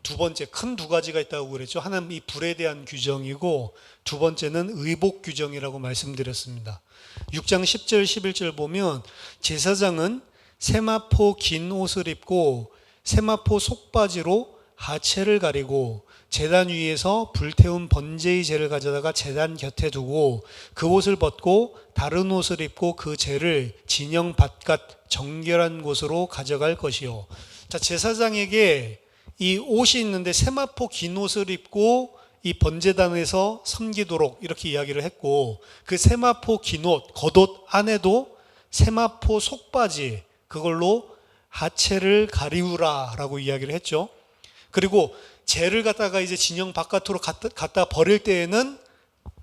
두 번째, 큰 두 가지가 있다고 그랬죠. 하나는 이 불에 대한 규정이고, 두 번째는 의복 규정이라고 말씀드렸습니다. 6장 10절 11절 보면 제사장은 세마포 긴 옷을 입고 세마포 속바지로 하체를 가리고 제단 위에서 불태운 번제의 재를 가져다가 제단 곁에 두고 그 옷을 벗고 다른 옷을 입고 그 재를 진영 바깥 정결한 곳으로 가져갈 것이요. 자, 제사장에게 이 옷이 있는데 세마포 긴 옷을 입고 이 번제단에서 섬기도록 이렇게 이야기를 했고, 그 세마포 긴 옷, 겉옷 안에도 세마포 속바지, 그걸로 하체를 가리우라 라고 이야기를 했죠. 그리고 재를 갖다가 이제 진영 바깥으로 갖다 버릴 때에는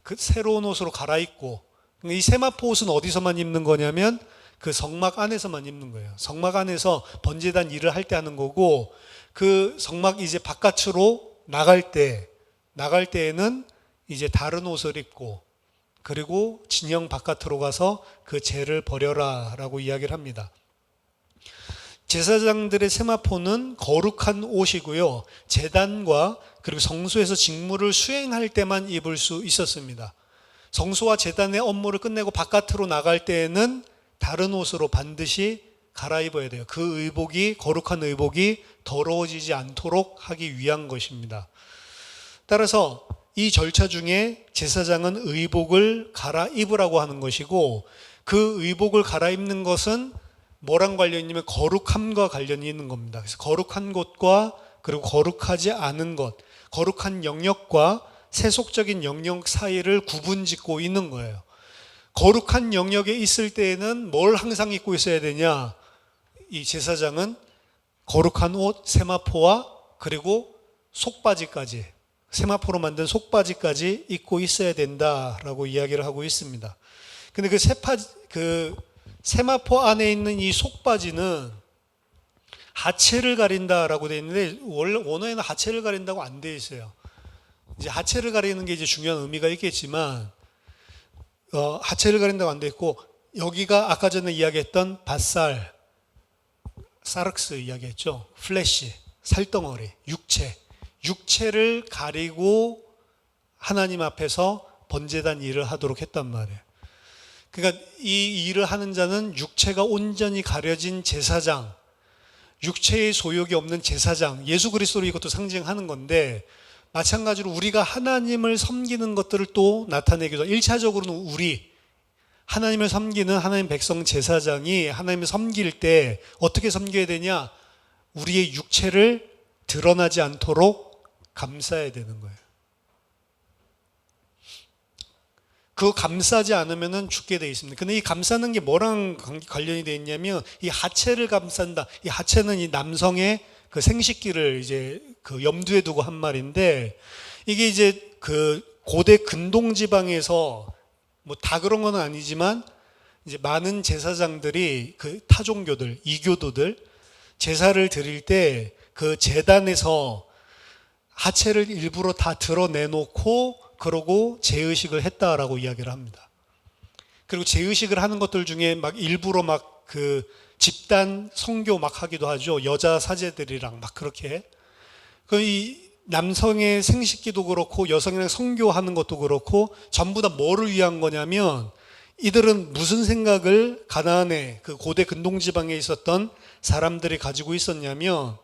그 새로운 옷으로 갈아입고, 이 세마포 옷은 어디서만 입는 거냐면 그 성막 안에서만 입는 거예요. 성막 안에서 번제단 일을 할 때 하는 거고, 그 성막 이제 바깥으로 나갈 때에는 이제 다른 옷을 입고, 그리고 진영 바깥으로 가서 그 재를 버려라 라고 이야기를 합니다. 제사장들의 세마포는 거룩한 옷이고요, 제단과 그리고 성소에서 직무를 수행할 때만 입을 수 있었습니다. 성소와 제단의 업무를 끝내고 바깥으로 나갈 때에는 다른 옷으로 반드시 갈아입어야 돼요. 그 의복이, 거룩한 의복이 더러워지지 않도록 하기 위한 것입니다. 따라서 이 절차 중에 제사장은 의복을 갈아입으라고 하는 것이고, 그 의복을 갈아입는 것은 뭐랑 관련이 있냐면 거룩함과 관련이 있는 겁니다. 그래서 거룩한 곳과 그리고 거룩하지 않은 것, 거룩한 영역과 세속적인 영역 사이를 구분짓고 있는 거예요. 거룩한 영역에 있을 때에는 뭘 항상 입고 있어야 되냐? 이 제사장은 거룩한 옷, 세마포와 그리고 속바지까지, 세마포로 만든 속바지까지 입고 있어야 된다라고 이야기를 하고 있습니다. 근데 그 세마포 안에 있는 이 속바지는 하체를 가린다라고 되어 있는데, 원래 원어에는 하체를 가린다고 안 되어 있어요. 이제 하체를 가리는 게 이제 중요한 의미가 있겠지만, 하체를 가린다고 안 되어 있고, 여기가 아까 전에 이야기했던 밧살, 사르크스 이야기했죠. 플래시, 살덩어리, 육체를 가리고 하나님 앞에서 번제단 일을 하도록 했단 말이에요. 그러니까 이 일을 하는 자는 육체가 온전히 가려진 제사장, 육체의 소욕이 없는 제사장, 예수 그리스도를 이것도 상징하는 건데, 마찬가지로 우리가 하나님을 섬기는 것들을 또 나타내기도, 1차적으로는 하나님을 섬기는 하나님 백성 제사장이 하나님을 섬길 때 어떻게 섬겨야 되냐? 우리의 육체를 드러나지 않도록 감싸야 되는 거예요. 그거 감싸지 않으면 죽게 돼 있습니다. 근데 이 감싸는 게 뭐랑 관련이 돼 있냐면 이 하체를 감싼다. 이 하체는 이 남성의 그 생식기를 이제 그 염두에 두고 한 말인데, 이게 이제 그 고대 근동 지방에서 뭐 다 그런 건 아니지만 이제 많은 제사장들이 그 타종교들, 이교도들 제사를 드릴 때 그 제단에서 하체를 일부러 다 드러내놓고 그러고 재의식을 했다라고 이야기를 합니다. 그리고 재의식을 하는 것들 중에 막 일부러 막 그 집단 성교 막 하기도 하죠. 여자 사제들이랑 막 그렇게. 그 이 남성의 생식기도 그렇고 여성이랑 성교하는 것도 그렇고 전부 다 뭐를 위한 거냐면, 이들은 무슨 생각을 가나안의 그 고대 근동지방에 있었던 사람들이 가지고 있었냐면,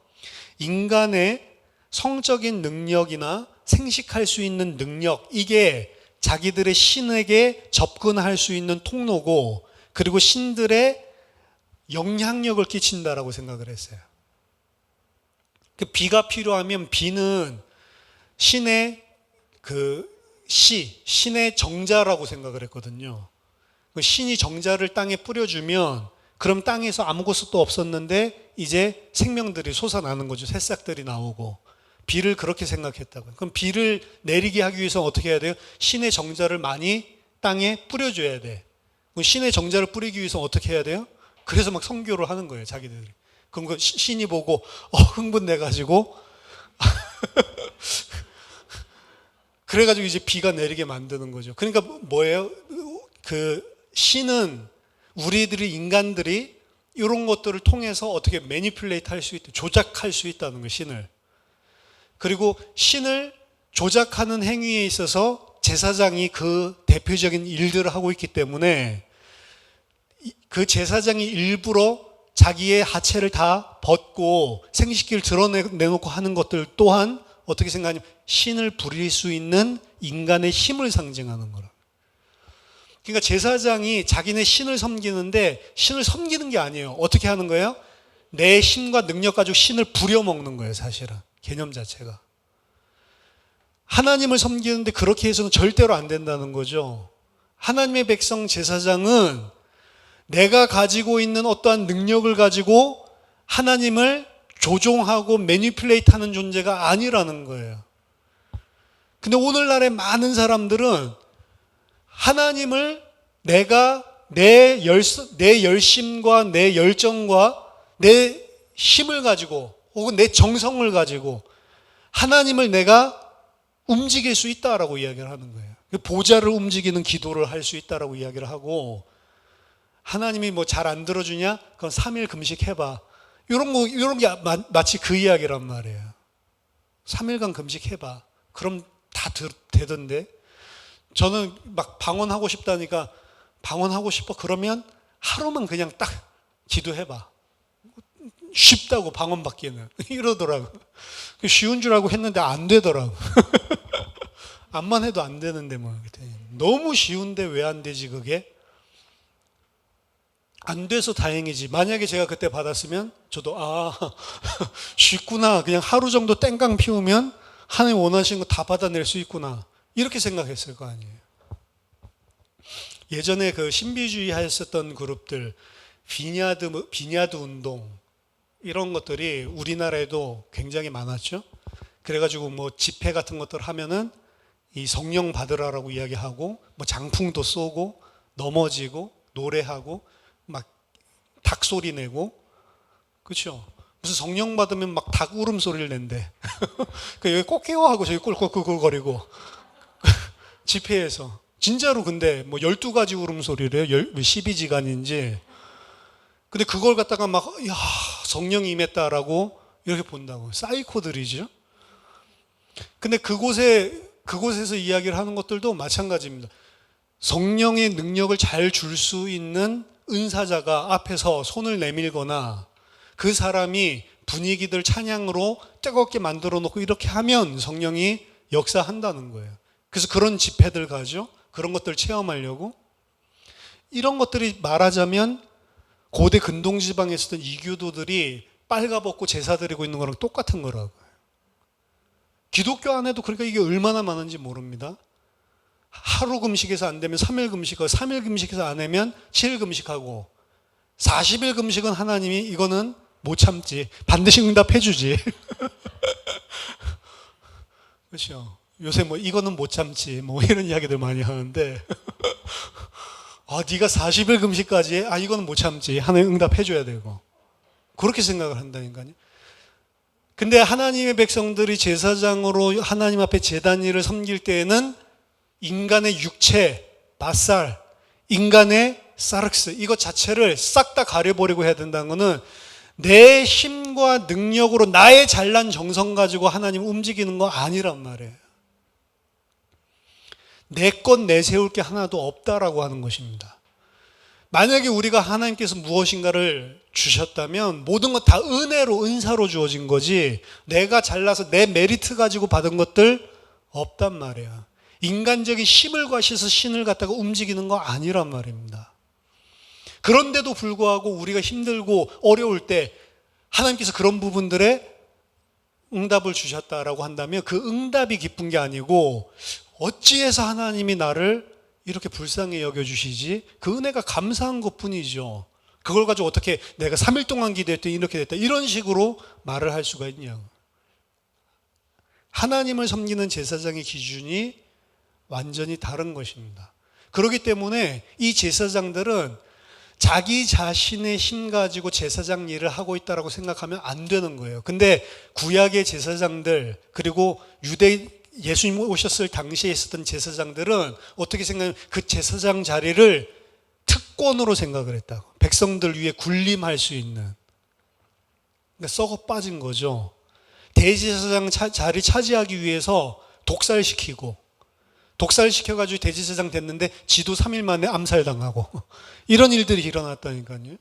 인간의 성적인 능력이나 생식할 수 있는 능력, 이게 자기들의 신에게 접근할 수 있는 통로고, 그리고 신들의 영향력을 끼친다라고 생각을 했어요. 그 비가 필요하면 비는 신의 그 신의 정자라고 생각을 했거든요. 신이 정자를 땅에 뿌려주면 그럼 땅에서 아무것도 없었는데 이제 생명들이 솟아나는 거죠. 새싹들이 나오고. 비를 그렇게 생각했다고요. 그럼 비를 내리게 하기 위해서 어떻게 해야 돼요? 신의 정자를 많이 땅에 뿌려줘야 돼. 신의 정자를 뿌리기 위해서 어떻게 해야 돼요? 그래서 막 선교를 하는 거예요, 자기들이. 그럼 그 신이 보고 흥분돼가지고 그래가지고 이제 비가 내리게 만드는 거죠. 그러니까 뭐예요? 그 신은 우리들이 인간들이 이런 것들을 통해서 어떻게 매니플레이트 할 수 있다, 조작할 수 있다는 거예요, 신을. 그리고 신을 조작하는 행위에 있어서 제사장이 그 대표적인 일들을 하고 있기 때문에 그 제사장이 일부러 자기의 하체를 다 벗고 생식기를 드러내놓고 하는 것들 또한 어떻게 생각하냐면 신을 부릴 수 있는 인간의 힘을 상징하는 거라. 그러니까 제사장이 자기네 신을 섬기는데 신을 섬기는 게 아니에요. 어떻게 하는 거예요? 내 힘과 능력 가지고 신을 부려먹는 거예요, 사실은. 개념 자체가. 하나님을 섬기는데 그렇게 해서는 절대로 안 된다는 거죠. 하나님의 백성 제사장은 내가 가지고 있는 어떠한 능력을 가지고 하나님을 조종하고 매니플레이트 하는 존재가 아니라는 거예요. 근데 오늘날의 많은 사람들은 하나님을 내가 내 열심과 내 열정과 내 힘을 가지고 혹은 내 정성을 가지고 하나님을 내가 움직일 수 있다라고 이야기를 하는 거예요. 보좌를 움직이는 기도를 할 수 있다라고 이야기를 하고, 하나님이 뭐 잘 안 들어주냐? 그건 3일 금식해봐. 이런 게 마치 그 이야기란 말이에요. 3일간 금식해봐. 그럼 다 되던데. 저는 막 방언하고 싶다니까, 방언하고 싶어. 그러면 하루만 그냥 딱 기도해봐. 쉽다고 방언 받기는. 이러더라고. 쉬운 줄 알고 했는데 안 되더라고. 암만 해도 안 되는데 뭐. 너무 쉬운데 왜 안 되지 그게? 안 돼서 다행이지. 만약에 제가 그때 받았으면 저도 쉽구나. 그냥 하루 정도 땡깡 피우면 하나님 원하시는 거 다 받아낼 수 있구나. 이렇게 생각했을 거 아니에요. 예전에 그 신비주의 하였었던 그룹들, 비냐드 운동 이런 것들이 우리나라에도 굉장히 많았죠. 그래가지고 뭐 집회 같은 것들 하면은 이 성령 받으라라고 이야기하고 뭐 장풍도 쏘고 넘어지고 노래하고 막 닭소리 내고, 그렇죠? 무슨 성령 받으면 막 닭 울음소리를 낸대. 여기 꽃게요 하고 저기 꿀꿀꿀꿀거리고 집회에서 진짜로. 근데 뭐 12가지 울음소리래요. 12지간인지. 근데 그걸 갖다가 막 야, 성령이 임했다라고 이렇게 본다고. 사이코들이죠. 근데 그곳에서 이야기를 하는 것들도 마찬가지입니다. 성령의 능력을 잘 줄 수 있는 은사자가 앞에서 손을 내밀거나 그 사람이 분위기들 찬양으로 뜨겁게 만들어 놓고 이렇게 하면 성령이 역사한다는 거예요. 그래서 그런 집회들 가죠. 그런 것들 체험하려고. 이런 것들이 말하자면 고대 근동지방에 있었던 이교도들이 빨가벗고 제사 드리고 있는 거랑 똑같은 거라고요. 기독교 안에도 그러니까 이게 얼마나 많은지 모릅니다. 하루 금식에서 안 되면 3일 금식하고 3일 금식에서 안 되면 7일 금식하고 40일 금식은 하나님이 이거는 못 참지. 반드시 응답해 주지. 그렇죠. 요새 뭐 이거는 못 참지. 뭐 이런 이야기들 많이 하는데 네가 40일 금식까지 해? 이거는 못 참지. 하나님 응답해 줘야 되고. 그렇게 생각을 한다니까요. 근데 하나님의 백성들이 제사장으로 하나님 앞에 제단 일을 섬길 때에는 인간의 육체, 바살, 인간의 사르크스 이것 자체를 싹 다 가려버리고 해야 된다는 것은 내 힘과 능력으로 나의 잘난 정성 가지고 하나님 움직이는 거 아니란 말이에요. 내 것 내세울 게 하나도 없다라고 하는 것입니다. 만약에 우리가 하나님께서 무엇인가를 주셨다면 모든 것 다 은혜로 은사로 주어진 거지 내가 잘나서 내 메리트 가지고 받은 것들 없단 말이야. 인간적인 힘을 과시해서 신을 갖다가 움직이는 거 아니란 말입니다. 그런데도 불구하고 우리가 힘들고 어려울 때 하나님께서 그런 부분들에 응답을 주셨다라고 한다면 그 응답이 기쁜 게 아니고 어찌해서 하나님이 나를 이렇게 불쌍히 여겨주시지? 그 은혜가 감사한 것 뿐이죠. 그걸 가지고 어떻게 내가 3일 동안 기도했더니 이렇게 됐다 이런 식으로 말을 할 수가 있냐고. 하나님을 섬기는 제사장의 기준이 완전히 다른 것입니다. 그렇기 때문에 이 제사장들은 자기 자신의 힘 가지고 제사장 일을 하고 있다고 생각하면 안 되는 거예요. 근데 구약의 제사장들 그리고 예수님 오셨을 당시에 있었던 제사장들은 어떻게 생각하면 그 제사장 자리를 특권으로 생각을 했다고. 백성들 위해 군림할 수 있는. 그러니까 썩어 빠진 거죠. 대제사장 자리 차지하기 위해서 독살시키고 독살시켜가지고 대제사장 됐는데 지도 3일 만에 암살당하고 이런 일들이 일어났다니까요.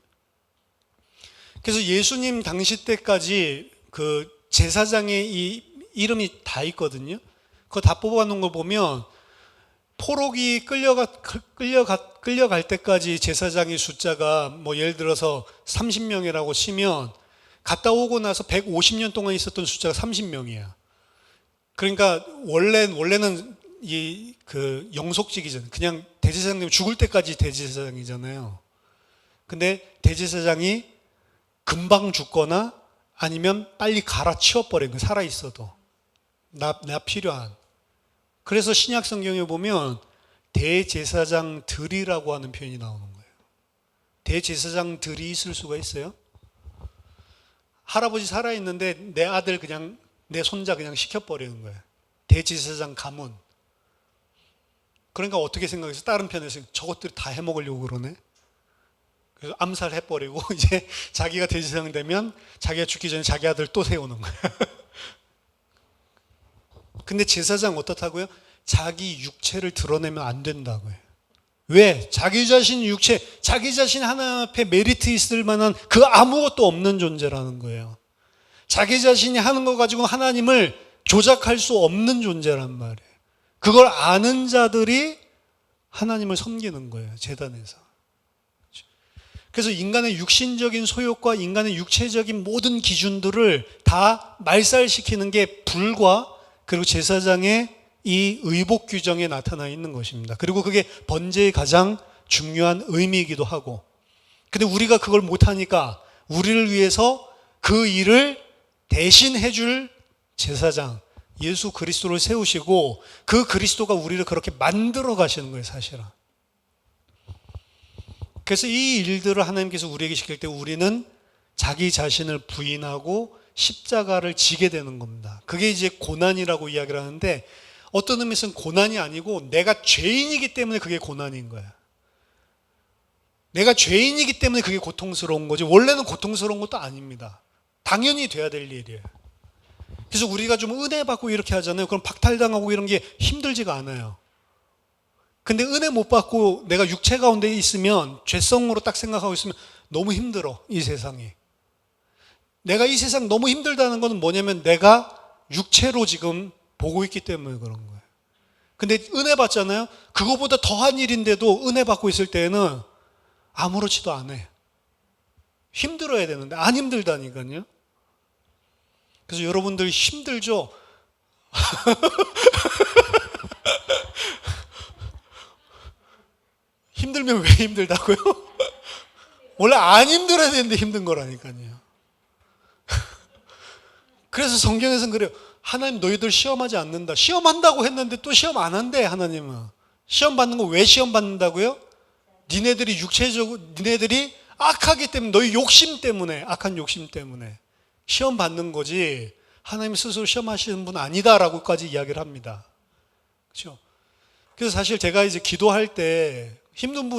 그래서 예수님 당시 때까지 그 제사장의 이 이름이 다 있거든요. 그거 다 뽑아놓은 거 보면 포로기 끌려갈 때까지 제사장의 숫자가 뭐 예를 들어서 30명이라고 치면 갔다 오고 나서 150년 동안 있었던 숫자가 30명이야. 그러니까 원래는 그 영속직이잖아요. 그냥 대제사장님 죽을 때까지 대제사장이잖아요. 근데 대제사장이 금방 죽거나 아니면 빨리 갈아치워버리는 거예요. 살아있어도. 나 필요한. 그래서 신약 성경에 보면 대제사장들이라고 하는 표현이 나오는 거예요. 대제사장들이 있을 수가 있어요? 할아버지 살아있는데 내 아들 그냥 내 손자 그냥 시켜버리는 거예요. 대제사장 가문. 그러니까 어떻게 생각해서 다른 편에서 저것들이 다 해먹으려고 그러네. 그래서 암살해버리고 이제 자기가 대제사장 되면 자기가 죽기 전에 자기 아들 또 세우는 거예요. 근데 제사장 어떻다고요? 자기 육체를 드러내면 안 된다고요. 왜? 자기 자신 육체, 자기 자신 하나님 앞에 메리트 있을 만한 그 아무것도 없는 존재라는 거예요. 자기 자신이 하는 거 가지고 하나님을 조작할 수 없는 존재란 말이에요. 그걸 아는 자들이 하나님을 섬기는 거예요. 제단에서. 그래서 인간의 육신적인 소욕과 인간의 육체적인 모든 기준들을 다 말살시키는 게 불과 그리고 제사장의 이 의복 규정에 나타나 있는 것입니다. 그리고 그게 번제의 가장 중요한 의미이기도 하고. 근데 우리가 그걸 못하니까 우리를 위해서 그 일을 대신 해줄 제사장 예수 그리스도를 세우시고 그 그리스도가 우리를 그렇게 만들어 가시는 거예요, 사실은. 그래서 이 일들을 하나님께서 우리에게 시킬 때 우리는 자기 자신을 부인하고 십자가를 지게 되는 겁니다. 그게 이제 고난이라고 이야기를 하는데 어떤 의미에서는 고난이 아니고 내가 죄인이기 때문에 그게 고난인 거야. 내가 죄인이기 때문에 그게 고통스러운 거지 원래는 고통스러운 것도 아닙니다. 당연히 돼야 될 일이에요. 그래서 우리가 좀 은혜 받고 이렇게 하잖아요. 그럼 박탈당하고 이런 게 힘들지가 않아요. 근데 은혜 못 받고 내가 육체 가운데 있으면 죄성으로 딱 생각하고 있으면 너무 힘들어, 이 세상이. 내가 이 세상 너무 힘들다는 것은 뭐냐면 내가 육체로 지금 보고 있기 때문에 그런 거예요. 근데 은혜 받잖아요. 그거보다 더한 일인데도 은혜 받고 있을 때는 아무렇지도 않아. 힘들어야 되는데 안 힘들다니까요. 그래서 여러분들 힘들죠? 힘들면 왜 힘들다고요? 원래 안 힘들어야 되는데 힘든 거라니까요. 그래서 성경에서는 그래요. 하나님 너희들 시험하지 않는다. 시험한다고 했는데 또 시험 안 한대, 하나님은. 시험 받는 거 왜 시험 받는다고요? 니네들이 악하기 때문에, 너희 욕심 때문에, 악한 욕심 때문에 시험 받는 거지, 하나님 스스로 시험하시는 분 아니다라고까지 이야기를 합니다. 그렇죠? 그래서 사실 제가 이제 기도할 때 힘든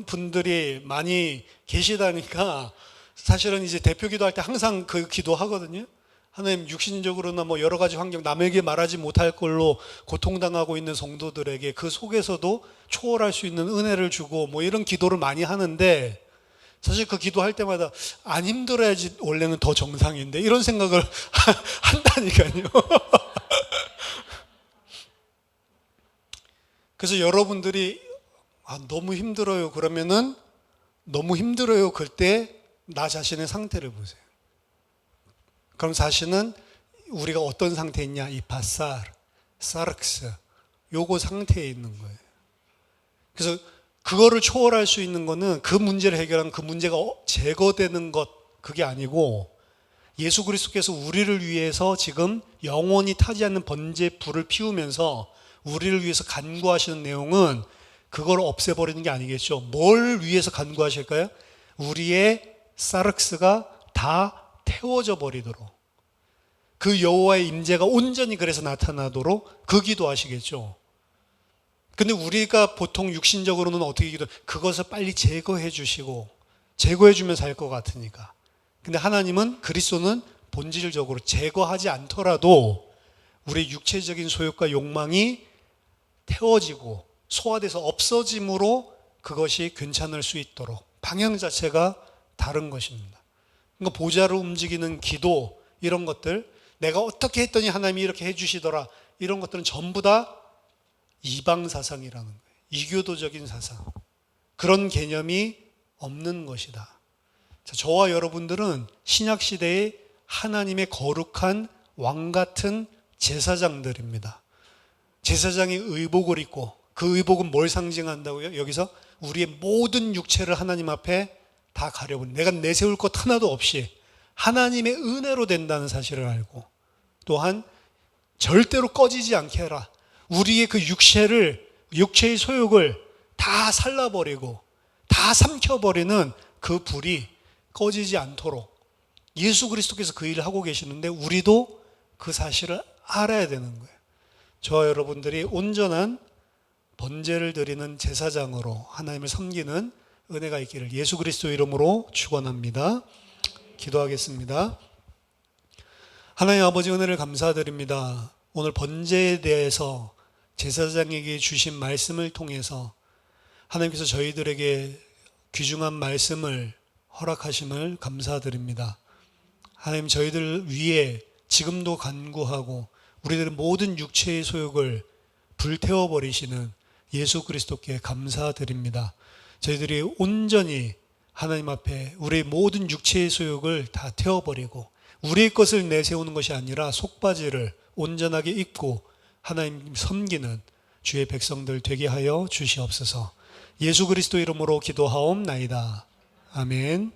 분들이 많이 계시다니까, 사실은 이제 대표 기도할 때 항상 그 기도하거든요. 하나님, 육신적으로나 뭐 여러 가지 환경, 남에게 말하지 못할 걸로 고통당하고 있는 성도들에게 그 속에서도 초월할 수 있는 은혜를 주고 뭐 이런 기도를 많이 하는데, 사실 그 기도할 때마다 안 힘들어야지 원래는 더 정상인데 이런 생각을 한다니까요. 그래서 여러분들이 너무 힘들어요 그러면은, 너무 힘들어요 그때 나 자신의 상태를 보세요. 그럼 자신은 우리가 어떤 상태에 있냐, 이 바사르, 사르크스, 요거 상태에 있는 거예요. 그래서 그거를 초월할 수 있는 거는, 그 문제를 해결하면 그 문제가 제거되는 것, 그게 아니고, 예수 그리스도께서 우리를 위해서 지금 영원히 타지 않는 번제 불을 피우면서 우리를 위해서 간구하시는 내용은 그걸 없애버리는 게 아니겠죠. 뭘 위해서 간구하실까요? 우리의 사르크스가 다 태워져 버리도록, 그 여호와의 임재가 온전히 그래서 나타나도록 그 기도하시겠죠. 근데 우리가 보통 육신적으로는 어떻게 기도? 그것을 빨리 제거해 주시고, 제거해 주면 살 것 같으니까. 근데 하나님은, 그리스도는 본질적으로 제거하지 않더라도 우리의 육체적인 소욕과 욕망이 태워지고 소화돼서 없어짐으로 그것이 괜찮을 수 있도록 방향 자체가 다른 것입니다. 그러니까 보좌를 움직이는 기도, 이런 것들, 내가 어떻게 했더니 하나님이 이렇게 해주시더라, 이런 것들은 전부 다 이방 사상이라는 거예요. 이교도적인 사상. 그런 개념이 없는 것이다. 자, 저와 여러분들은 신약 시대의 하나님의 거룩한 왕 같은 제사장들입니다. 제사장이 의복을 입고, 그 의복은 뭘 상징한다고요? 여기서 우리의 모든 육체를 하나님 앞에 다 가려버린, 내가 내세울 것 하나도 없이 하나님의 은혜로 된다는 사실을 알고, 또한 절대로 꺼지지 않게 해라. 우리의 그 육체의 소욕을 다 살라버리고 다 삼켜버리는 그 불이 꺼지지 않도록 예수 그리스도께서 그 일을 하고 계시는데, 우리도 그 사실을 알아야 되는 거예요. 저와 여러분들이 온전한 번제를 드리는 제사장으로 하나님을 섬기는 은혜가 있기를 예수 그리스도 이름으로 축원합니다. 기도하겠습니다. 하나님 아버지, 은혜를 감사드립니다. 오늘 번제에 대해서 제사장에게 주신 말씀을 통해서 하나님께서 저희들에게 귀중한 말씀을 허락하심을 감사드립니다. 하나님, 저희들 위에 지금도 간구하고 우리들의 모든 육체의 소욕을 불태워버리시는 예수 그리스도께 감사드립니다. 저희들이 온전히 하나님 앞에 우리의 모든 육체의 소욕을 다 태워버리고 우리의 것을 내세우는 것이 아니라 속바지를 온전하게 입고 하나님 섬기는 주의 백성들 되게 하여 주시옵소서. 예수 그리스도 이름으로 기도하옵나이다. 아멘.